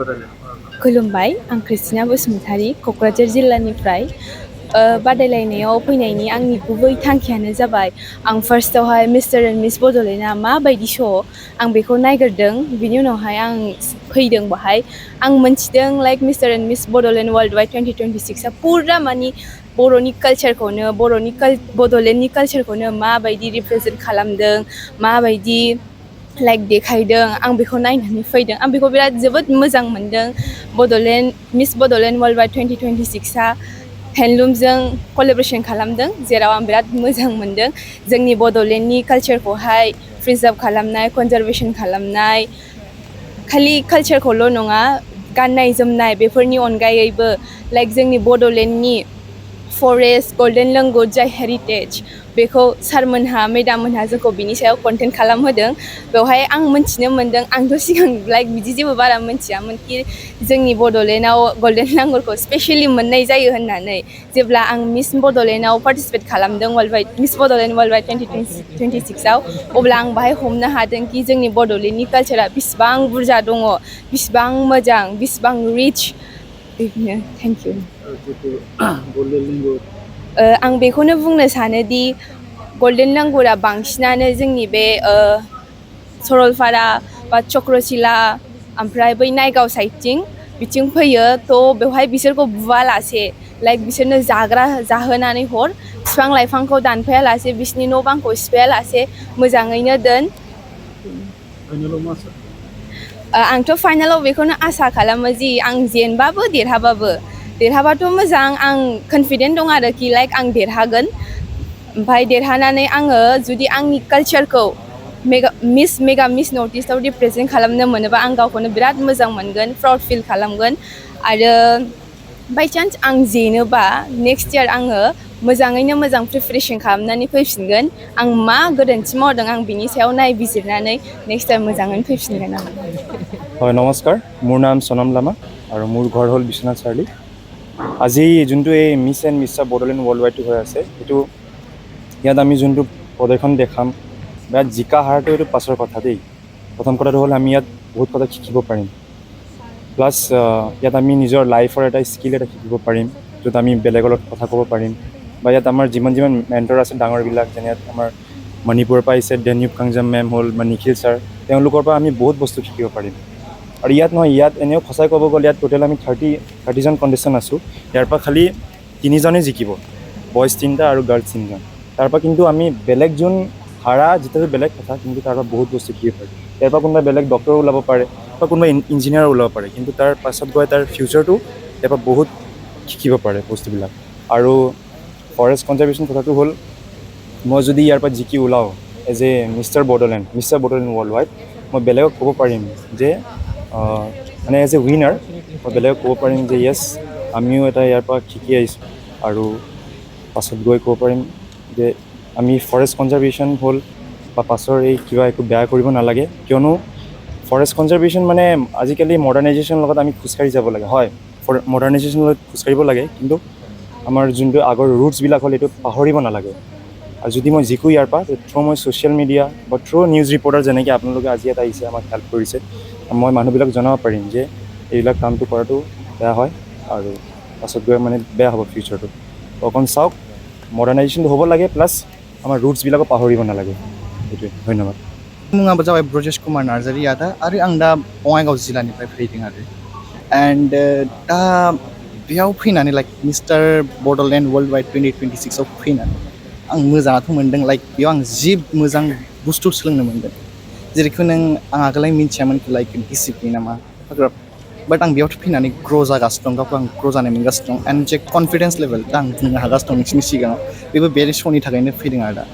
खुलुमबाय आं क्रिस्टिना बसुमतारी क'क्राझार जिल्लानिफ्राय बादायलायनायाव फैनायनि आंनि गुबै थांखियानो जाबाय आं फार्स्टआवहाय मिस्टार एन्ड मिस बड'लेण्डआ माबायदि श' आं बेखौ नायग्रोदों बिनि उनावहाय आं फैदों बाहाय आं मोनथिदों like mister and miss Bodoland world wide 2026आ पुरा मानि बर'नि कालचारखौनो बड'लेण्डनि कालचारखौनो माबायदि रिप्रेजेन्ट खालामदों माबायदि लाइक देखायदों आं बेखौ नायनानै फैदों आं बेखौ बिराद जोबोद मोजां मोनदों मिस बड'लेण्ड वर्ल्ड वाइड 2026आ हेन्दलुमजों कलेबरेसन खालामदों जेराव आं बिराद मोजां मोनदों जोंनि बड'लेण्डनि कालचारखौहाय प्रिजार्भ खालामनाय कनजारभेसन खालामनाय खालि कालचारखौल' नङा गाननाय जोमनाय बेफोरनि अनगायैबो लाइक जोंनि बड'लेण्डनि फरेस्ट गल्डेन लेंगुर जाय हेरिटेज बेखौ सारमोनहा मेडाममोनहा जोंखौ बिनि सायाव कन्टेन्ट खालामहोदों बेवहाय आं मोनथिनो मोनदों आंथ' सिगां लाइक बिदि जेबो बारा मोनथियामोन कि जोंनि बड'लेण्डआव गल्डेन लांगुरखौ स्पेसियेलि मोननाय जायो होननानै जेब्ला आं मिस बड'लेण्डआव पार्टिसिपेट खालामदों मिस बड'लेण्ड वर्ल्ड वाइड 2026आव अब्ला आं बाहाय हमनो हादों कि जोंनि बड'लेण्डनि कालचारा बिसिबां बुरजा दङ बिसिबां मोजां बिसिबां रिच बिदिनो थेंक इउ आं बेखौनो बुंनो सानोदि गल्डेन लांगुरा बांसिनानो जोंनि बे सरलपारा बा चक्रशिला ओमफ्राय बै नायगाव साइडथिं बिथिं फैयो थ' बेवहाय बिसोरखौ बुवालासे लाइक बिसोरनो जाहोनानै हर बिफां लाइफांखौ दानफायालासे बिसोरनि न' बांखौ सिफायालासे मोजाङैनो दोन आंथ' फाइनालाव बेखौनो आसा खालामो जि आं जेनबाबो देरहाबाथ' मोजां आं कनफिडेन्ट दं आरोखि लाइक आं देरहागोन ओमफ्राय देरहानानै आङो जुदि आंनि कालचारखौ मेगा मिस नर्थ इस्टआव रिप्रेजेन्ट खालामनो मोनोबा आं गावखौनो बिराद मोजां मोनगोन प्राउड फिल खालामगोन आरो बाइचान्स आं जेनोबा नेक्स्ट इयार आङो मोजाङैनो मोजां प्रिपेरेसन खालामनानै फैफिनगोन आं मा गोरोन्थि मावदों आं बिनि सायाव नायबिजिरनानै नेक्स्ट टाइम मोजाङैनो फैफिनगोन आं হয় নমস্কাৰ মোৰ নাম সনম লামা আৰু মোৰ ঘৰ হ'ল বিশ্বনাথ চাৰিআলি আজি যোনটো এই মিছ এণ্ড মিষ্টাৰ বডোলেণ্ড ৱৰ্ল্ড ৱাইডটো হৈ আছে সেইটো ইয়াত আমি যোনটো প্ৰদৰ্শন দেখাম বা জিকা হাৰটো এইটো পাছৰ কথা দেই প্ৰথম কথাটো হ'ল আমি ইয়াত বহুত কথা শিকিব পাৰিম প্লাছ ইয়াত আমি নিজৰ লাইফৰ এটা স্কিল এটা শিকিব পাৰিম য'ত আমি বেলেগৰ লগত কথা ক'ব পাৰিম বা ইয়াত আমাৰ যিমান মেণ্টৰ আছে ডাঙৰবিলাক যেনে ইয়াত আমাৰ মণিপুৰৰ পৰা আহিছে ডেনিউব কাংজাম মেম হ'ল বা নিখিল ছাৰ তেওঁলোকৰ পৰা আমি বহুত বস্তু শিকিব পাৰিম আৰু ইয়াত নহয় ইয়াত এনেও সঁচাই ক'ব গ'লে ইয়াত টোটেল আমি 30জন কণ্টেষ্টেণ্ট আছোঁ ইয়াৰ পৰা খালি 3জনেই জিকিব বইজ 3টা আৰু গাৰ্লছ 3জন তাৰ পৰা কিন্তু আমি বেলেগ যোন হাৰা যিটো বেলেগ কথা কিন্তু তাৰ পৰা বহুত বস্তু শিকিব পাৰি ইয়াৰ পৰা কোনোবা বেলেগ ডক্টৰ ওলাব পাৰে বা কোনোবা ইঞ্জিনিয়াৰ ওলাব পাৰে কিন্তু তাৰ পাছত গৈ তাৰ ফিউচাৰটো ইয়াৰ পৰা বহুত শিকিব পাৰে বস্তুবিলাক আৰু ফৰেষ্ট কনজাৰ্ভেশ্যন কথাটো হ'ল মই যদি ইয়াৰ পৰা জিকি ওলাওঁ as a mister Bodoland world wide মই বেলেগক ক'ব পাৰিম যে মানে এজ এ উইনাৰ মই বেলেগক ক'ব পাৰিম যে য়েছ আমিও এটা ইয়াৰ পৰা শিকি আহিছোঁ আৰু পাছত গৈ ক'ব পাৰিম যে আমি ফৰেষ্ট কনজাৰ্ভেশ্যন হ'ল বা পাছৰ এই কিবা একো বেয়া কৰিব নালাগে কিয়নো ফৰেষ্ট কনজাৰ্ভেশ্যন মানে আজিকালি মডাৰ্ণাইজেশ্যনৰ লগত আমি খোজকাঢ়ি যাব লাগে হয় মডাৰ্ণাইজেশ্যনৰ লগত খোজকাঢ়িব লাগে কিন্তু আমাৰ যোনটো আগৰ ৰুটছবিলাক হ'ল এইটো পাহৰিব নালাগে আৰু যদি মই জিকো ইয়াৰ পৰা থ্ৰু মই ছ'চিয়েল মিডিয়া বা থ্ৰু নিউজ ৰিপৰ্টাৰ যেনেকৈ আপোনালোকে আজি ইয়াত আহিছে আমাক হেল্প কৰিছে মই মানুহবিলাকক জনাব পাৰিম যে এইবিলাক কামটো কৰাটো বেয়া হয় আৰু পাছত গৈ মানে বেয়া হ'ব ফিউচাৰটো অকণ চাওক মডাৰ্ণাইজেশ্যনটো হ'ব লাগে প্লাছ আমাৰ ৰুটছবিলাকো পাহৰিব নালাগে সেইটোৱে ধন্যবাদ मुङाबो जाबाय ब्रजेश कुमार नार्जारि आदा आरो आं दा बङाइगाव जिल्लानिफ्राय फैदों आरो एन्ड दा बेयाव फैनानै like mister Bodoland world wide 2026आव फैनानै आं मोजाङाथ' मोनदों लाइक बेयाव आं जि मोजां बुस्थु सोलोंनो मोनदों जेरैखौ आं आगोलहाय मिन्थियामोन लाइक डिसिप्लिना मा बाट आं बेयाव फैनानै ग्र' जागासिनो दं गावखौ आं ग्र' जानाय मोनगासिनो दं एन्ड जे कनफिडेन्स लेभेल दा आं बुंनो हागासिनो दं नोंसिनि सिगाङाव बेबो बे श'नि थाखायनो फैदों आरो दा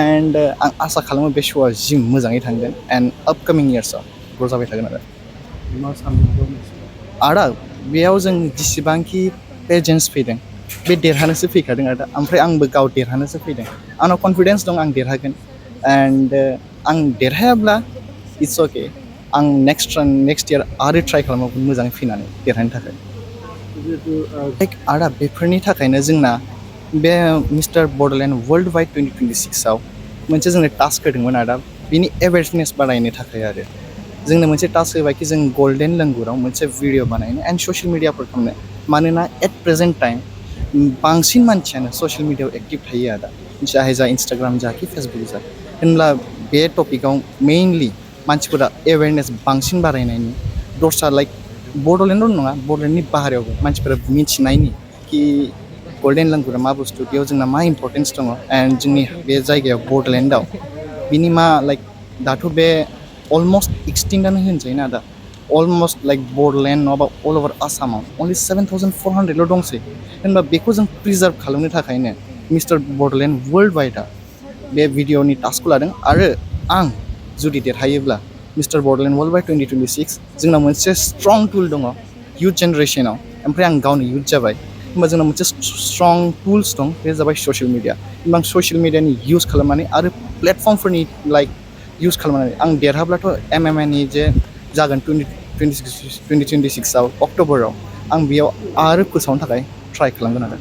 एन्ड आं आसा खालामो बे श'आ जि मोजाङै थांगोन एन्ड आपकामिं इयार्सआव ग्र' जाबाय थागोन आदा बेयाव जों जेसेबांखि पेजेन्ट्स फैदों बे देरहानोसो फैखादों आदा ओमफ्राय आंबो गाव देरहानोसो फैदों आंनाव कनफिडेन्स दं आं देरहागोन एन्ड आं देरहायाब्ला इट्स अके आं नेक्स्ट इयार आरो ट्राइ खालामगोन मोजाङै फैनानै देरहानो थाखाय लाइक आदा बेफोरनि थाखायनो जोंना बे मिस्टार बड'लेण्ड वर्ल्ड वाइड 2026आव मोनसे जोंनो टास्क होदोंमोन आदा बिनि एवेयारनेस बानायनो थाखाय आरो जोंनो मोनसे टास्क होबाय कि जों गल्डेन लेंगुराव मोनसे भिडिअ बानायनो एन्ड ससियेल मिडियाफोर खालामनो मानोना एट प्रेजेन्ट टाइम बांसिन मानसियानो ससियेल मिडियाआव एक्टिभ थायो आदा चाहे जा इन्सटाग्राम जा कि फेसबुक जा होनब्ला बे टपिकआव मेइनलि मानसिफोरा एवेरनेस बांसिन बारायनायनि दस्रा लाइक बड'लेण्डल' नङा बड'लेण्डनि बाहेरायावबो मानसिफोरा मिथिनायनि कि गल्डेन लेंगुरा मा बुस्थु बेयाव जोंना मा इम्परटेन्स दङ एन्ड जोंनि बे जायगायाव बड'लेण्डआव बिनि मा लाइक दाथ' बे अलमस्ट एक्सटिंक्टआनो होनजायोना दा अलमस्ट लाइक बड'लेण्ड नङाबा अल अभार आसामाव अनलि 7,400ल' दंसै होनबा बेखौ जों प्रिजार्भ खालामनो थाखायनो मिस्टार बड'लेण्ड वर्ल्ड वाइडआ बे भिडिअनि टास्कखौ लादों आरो आं जुदि देरहायोब्ला मिस्टार बड'लेण्ड वर्ल्ड वाइड 2026 जोंनाव मोनसे स्ट्रं टुल दङ इयुथ जेनेरेसनाव ओमफ्राय आं गावनो इयुथ जाबाय होनबा जोंनाव मोनसे स्ट्रं टुल्स दं बे जाबाय ससियेल मिडिया होनबा आं ससियेल मिडियानि इउज खालामनानै आरो प्लेटफर्मफोरनि लाइक इउज खालामनानै आं देरहाब्लाथ' MMA जे जागोन 2026आव अक्ट'बराव आं बेयाव आरो फोसावनो थाखाय ट्राइ खालामगोन आरो